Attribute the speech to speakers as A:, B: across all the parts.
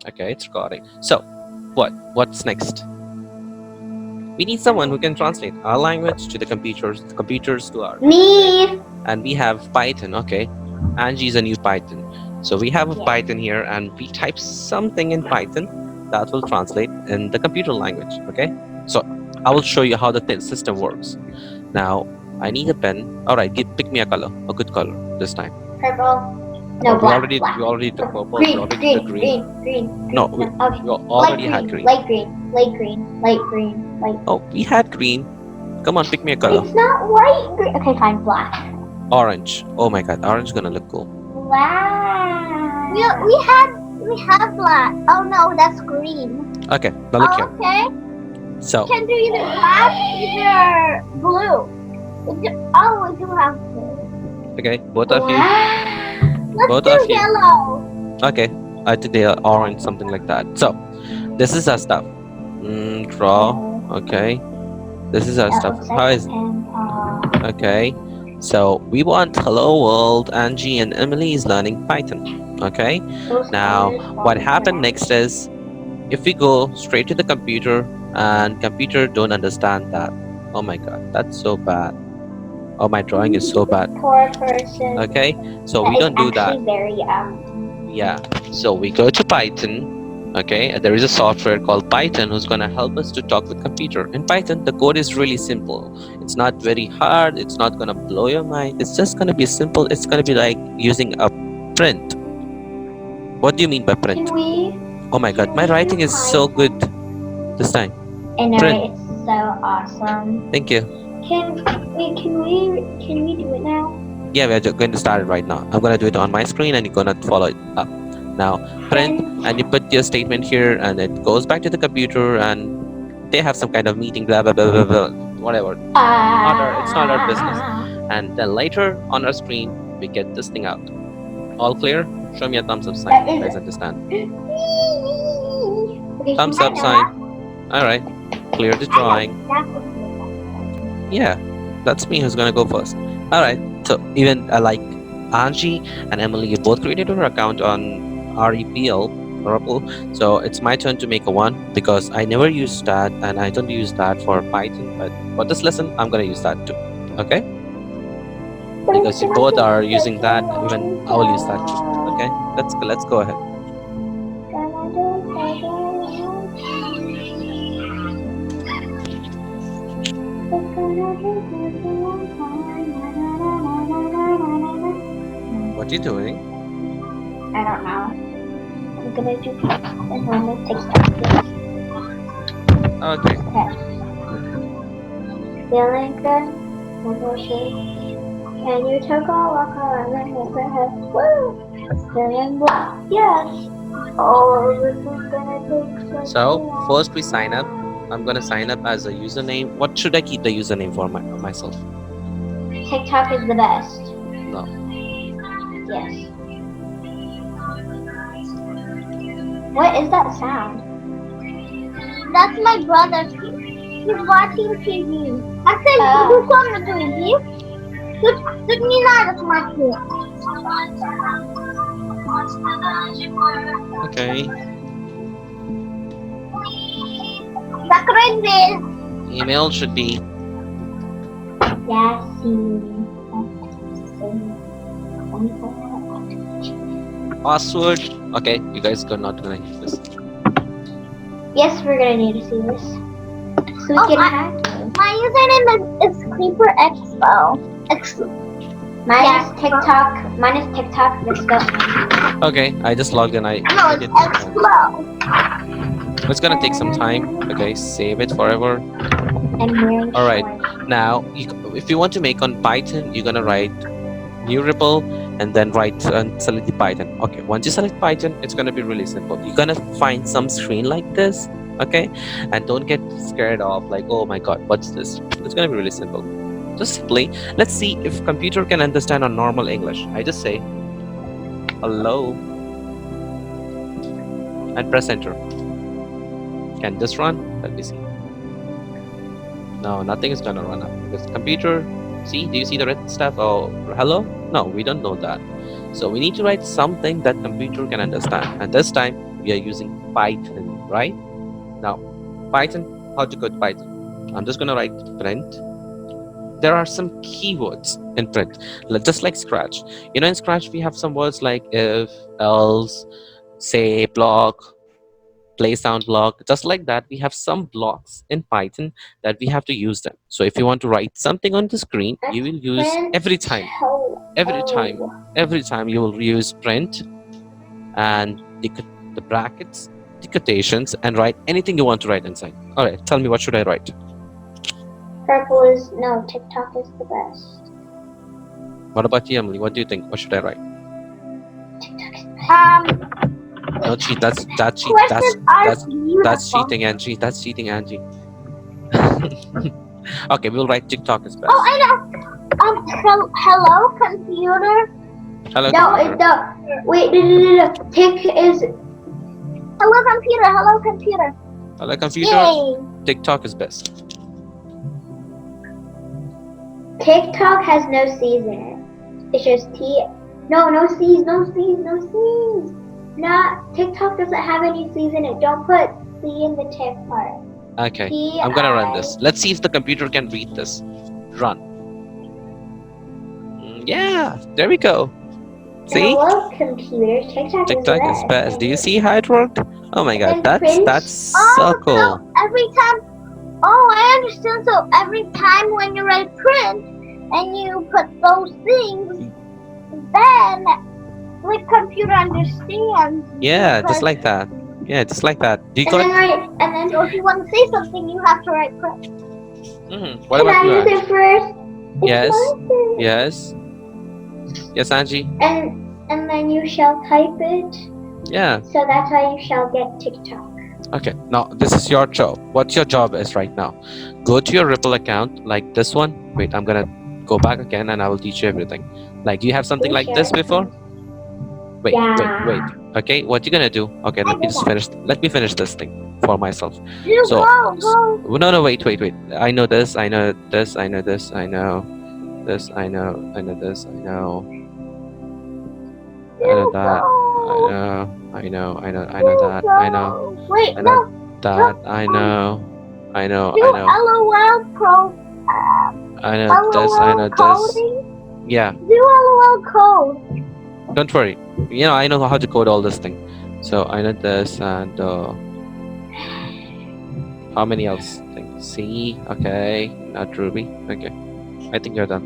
A: Okay, it's recording. So, what's next? We need someone who can translate our language to the computers to ours.
B: Me.
A: And we have Python. Okay, Angie's a new Python. So we have a Python here, and we type something in Python that will translate in the computer language. Okay, so I will show you how the system works. Now, I need a pen. All right, pick me a color, a good color this time.
B: Purple. No,
A: we
B: black.
A: already
B: black.
A: we already did purple.
B: Green,
A: we already
B: green,
A: did green.
B: green.
A: No, we
B: Okay.
A: already had green.
B: Light green. Light green. Light green. Light.
A: Oh, we had green. Come on, pick me a color.
B: It's not light green. Okay, fine. Black.
A: Orange. Oh my god, orange is gonna look cool.
B: Wow. We have black. Oh no, that's green.
A: Okay, now look here.
B: Okay.
A: So
B: You can do either black, either blue. We do have blue.
A: okay, both of you.
B: Let's
A: Both
B: do
A: of you.
B: yellow.
A: Okay, I think they are orange, something like that. So this is our stuff. Draw. Okay, this is our stuff. How is okay? So we want hello world. Angie and Emily is learning Python. Okay. Now what happened next is, if we go straight to the computer and computer don't understand that. Oh my god, that's so bad. Oh, my drawing is so bad.
B: Poor person.
A: Okay, so we don't do that.
B: Very
A: Yeah, so we go to Python. Okay, there is a software called Python who's gonna help us to talk with computer. In Python, the code is really simple. It's not very hard. It's not gonna blow your mind. It's just gonna be simple. It's gonna be like using a print. What do you mean by print?
B: Can we?
A: Oh my god, my writing is so good this time.
B: I know,
A: Print.
B: it's so awesome.
A: Thank you.
B: Can we do it now?
A: Yeah, we're going to start it right now. I'm gonna do it on my screen and you're gonna follow it up. Now print, and you put your statement here and it goes back to the computer and they have some kind of meeting, blah blah blah blah blah, whatever. It's not our business. And then later on our screen we get this thing out. All clear? Show me a thumbs up sign. You guys understand? Thumbs up sign. Alright. Clear the drawing. Yeah, that's me who's gonna go first. Alright, so even like Angie and Emily, you both created an account on REPL, so it's my turn to make a one because I never use that and I don't use that for Python, but for this lesson I'm gonna use that too. Okay? Because you both are using that, even I will use that too. Okay? Let's go ahead. What are you doing?
B: I don't know. I'm gonna do the normal TikTok.
A: Okay.
B: Feeling good? Can you take a walk around the neighborhood? Woo! Feeling good? Yes. Oh, this is gonna take
A: So first we sign up. I'm gonna sign up as a username. What should I keep the username for myself?
B: TikTok is the best.
A: No.
B: Yes. What is that sound? That's my brother. He's watching TV. I said, who's on the TV? Тут не надо смотреть.
A: Okay.
B: Закрой дверь.
A: Email should be password. Okay, you guys are not gonna use this.
B: Yes, we're gonna need to see this. So we can hack. My username is Creeper Expo. Mine is TikTok. Let's go.
A: Okay, I just logged in. I
B: it's Expo.
A: It's gonna take some time. Okay, save it forever.
B: I'm wearing
A: All right.
B: shorts.
A: Now, if you want to make on Python, you're gonna write new ripple and then write and select the Python. Okay, once you select Python, it's gonna be really simple. You're gonna find some screen like this. Okay, and don't get scared of like, oh my god, what's this? It's gonna be really simple. Just simply, let's see if computer can understand on normal English. I just say hello and press enter. Can this run? Let me see. No, nothing is gonna run up because computer. See, do you see the red stuff? Oh, hello? No, we don't know that. So we need to write something that computer can understand. And this time we are using Python, right? Now, Python, how to code Python? I'm just gonna write print. There are some keywords in print, just like Scratch. You know, in Scratch we have some words like if, else, say, block, play sound block. Just like that, we have some blocks in Python that we have to use them. So if you want to write something on the screen, you will use every time, every time you will use print and the brackets, the quotations, and write anything you want to write inside. All right, tell me, what should I write?
B: Purple is no. TikTok is the best.
A: What about you, Emily? What do you think? What should I write? No, cheat. That's cheating, Angie. That's cheating, Angie. Okay, we'll write TikTok is best.
B: Oh, I know. Hello, computer.
A: Hello,
B: computer. No. Wait, no. Tick is. Hello, computer. Hello, computer.
A: Hello, computer.
B: Yay.
A: TikTok is best.
B: TikTok has no C's in it. It's just T. No C's. Not TikTok doesn't have any C's in it. Don't put C in the tick part.
A: Okay, I'm gonna run this. Let's see if the computer can read this. Run. Yeah, there we go. See?
B: Hello, computer. TikTok
A: is best. Do you see how it worked? Oh my god, that's so cool.
B: So every time. Oh, I understand. So every time when you write print and you put those things, then the computer understands.
A: Yeah, just like that. Yeah, just like that. Do you got it?
B: And then if you want to say something, you have to write print.
A: What about you?
B: Can I use it first?
A: Yes. Yes, Angie.
B: And then you shall type it.
A: Yeah.
B: So that's how you shall get TikTok.
A: Okay, now this is your job. What your job is right now? Go to your Ripple account like this one. Wait, I'm gonna go back again and I will teach you everything. Like, do you have something like this before? Wait. Okay, what you gonna do? Okay, let me finish this thing for myself. No, wait. I know this, I know this, I know this, I know this, I know this, I know that, I know that, I know.
B: Wait,
A: I know that, I know.
B: LOL Pro.
A: I know this, I know this. Yeah.
B: Do LOL code.
A: Don't worry. You know, I know how to code all this thing. So I know this and how many else things? C, okay, not Ruby. Okay. I think you're done.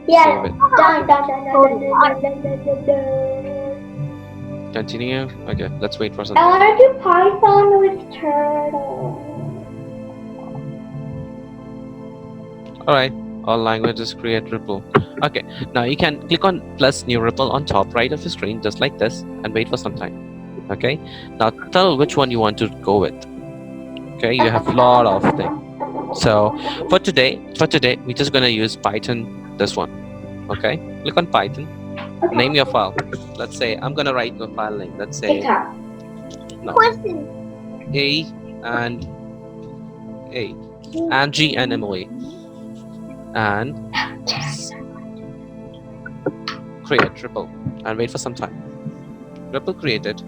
B: Yeah, done.
A: Continue. Okay, let's wait for something.
B: I want to do Python with turtle.
A: Alright, all languages create Ripple. Okay, now you can click on plus new Ripple on top right of the screen, just like this, and wait for some time. Okay, now tell which one you want to go with. Okay, you have a lot of things. So for today, we're just gonna use Python, this one. Okay, click on Python, name your file. Let's say I'm gonna write the file name. Let's say A and A, Angie and Emily, and create Ripple and wait for some time. Ripple created.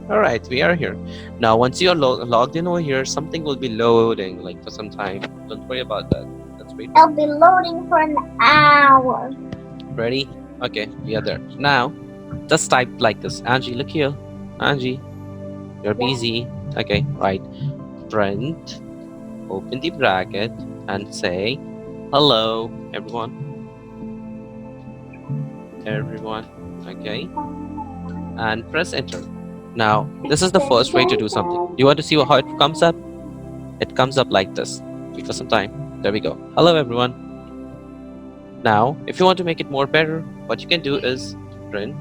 A: All right, we are here. Now, once you're logged in over here, something will be loading like for some time. Don't worry about that. Let's wait.
B: It'll be loading for an hour.
A: Ready? Okay, we are there. Now, just type like this. Angie, look here. Angie, you're busy. Okay, right. Print, open the bracket, and say, hello, everyone. Okay. And press enter. Now, this is the first way to do something. You want to see how it comes up? It comes up like this. Wait for some time. There we go. Hello, everyone. Now, if you want to make it more better, what you can do is print.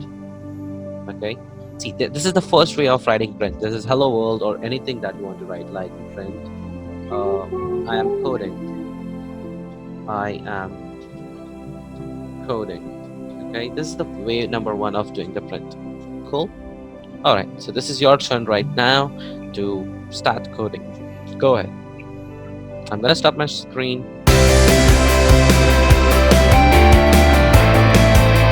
A: Okay. See, this is the first way of writing print. This is hello world or anything that you want to write, like print. I am coding. Okay, this is the way number one of doing the print. Cool. All right, so this is your turn right now to start coding. Go ahead. I'm gonna stop my screen